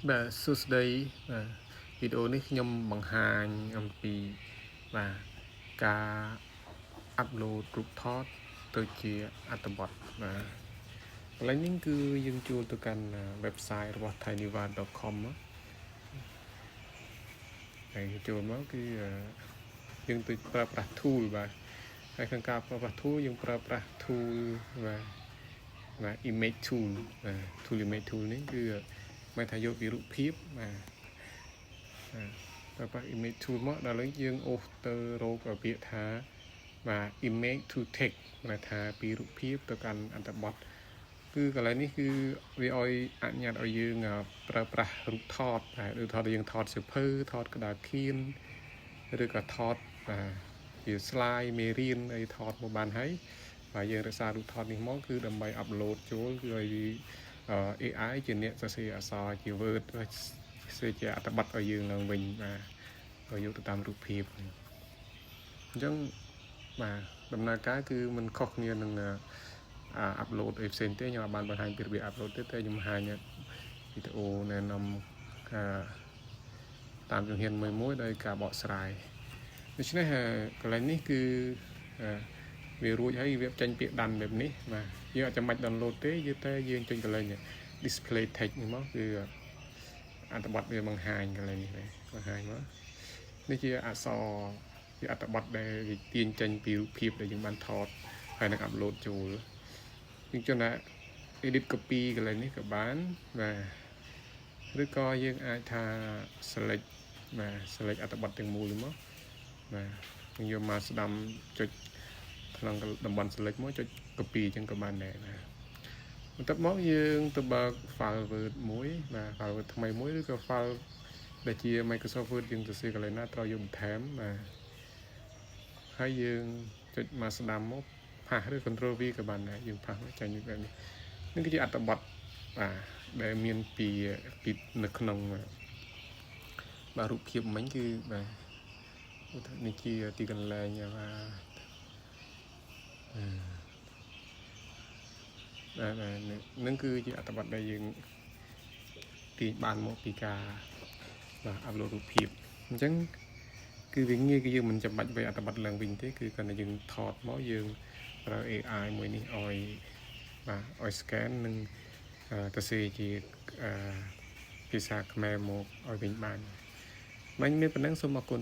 Bà suốt đây video này nhằm bằng hàng âm pi và cả upload group thought tới chia atabot và lấy những cứ dân chua từ căn website của tinyva.com á này chua nó cứ dân từ pra tool và hay khăn cả pra tool dân pra tool và image tool tool image tool này cứไม่ทายกวิรุพีบvà image tool មកដល់លើយើងអូសទៅរកពាក្យថាបាទ image to text মানেថាពីរូបភាពទៅកាន់អត្ថបទគឺកន្លែងនេះគឺវាឲ្យអនុញ្ញាតឲ្យយើងប្រើប្រាស់រូបថតបាទឬថតយើងថតសៀវភៅថតក្តារខៀនឬក៏ថតជា slide មេរៀនអីថតមកបានហើយបាទយើងរក្សារូបថតនេះមកគឺដើម្បី upload ចូលគឺឲ្យAI ជាអ្នកសរសេរអក្សរជា Word សេជាអត្ថបទឲ្យយើងឡើងវិញបាទយកទៅតាមរូបភាពអញ្ចឹងបាទដំណើរការគឺมันខុសគ្នានឹងអាប់ឡូតអីផ្សេងទេខ្ញុំបានបង្ហាញពីរបៀបអាប់ឡូតទេតែខ្ញុំបង្ហាញវីដេអូណែនាំតាមជំហានមួយដោយការបកស្រាយដូច្នេះកន្លែងនេះគឺវារួចហើយវាចេញពាក្យដានបែបនេះបាទយើងអត់ចាំបាច់ download ទេតែយើងចុចកន្លែង display text នេះមកគឺអត្ថបទវាបង្ហាញកន្លែងនេះបង្ហាញមកនេះជាអក្សរជាអត្ថបទដែលវាទាញចេញពីរូបភាពដែលយើងបានថតហើយនឹង upload ចូលយើងចង់ថា edit copy កន្លែងនេះក៏បានបាទឬក៏យើងអាចថា select បាទ select អត្ថបទទាំងមូលមកបាទយើងយកមកស្ដាំចុចក្នុងតំបន់ select មកចុច copy អញ្ចឹងក៏បានដែរណាបន្ទាប់មកយើងទៅបើក file Word មួយបាទ file Word ថ្មីមួយឬក៏ file ដែលជា Microsoft Word យើងទៅសរសេរកន្លែងណាត្រូវយកបន្ថែមបាទហើយយើងចុចមកស្ដាំមកផាសឬ Control V ក៏បានដែរយើងផាសមកចាញ់បែបនេះនេះគឺជាអត្ថបទបាទដែលមានពីនៅក្នុងបាទរូបភាពមិញគឺបាទនេះជាទីកន្លែងបាទនឹងគឺជាអត្ថបទដែលយើងទាញបានមកពីការបាទ upload រូបភាពអញ្ចឹងគឺវាងាយគឺយើងមិនចាំបាច់វាអត្ថបទឡើងវិញទេគឺគ្រាន់តែយើងថតមកយើងប្រើ AI មួយនេះឲ្យបាទឲ្យ scan និងទៅសេជាភាសាខ្មែរមកឲ្យវិញបានមិនមានប៉ុណ្ណឹងសូមអរគុណ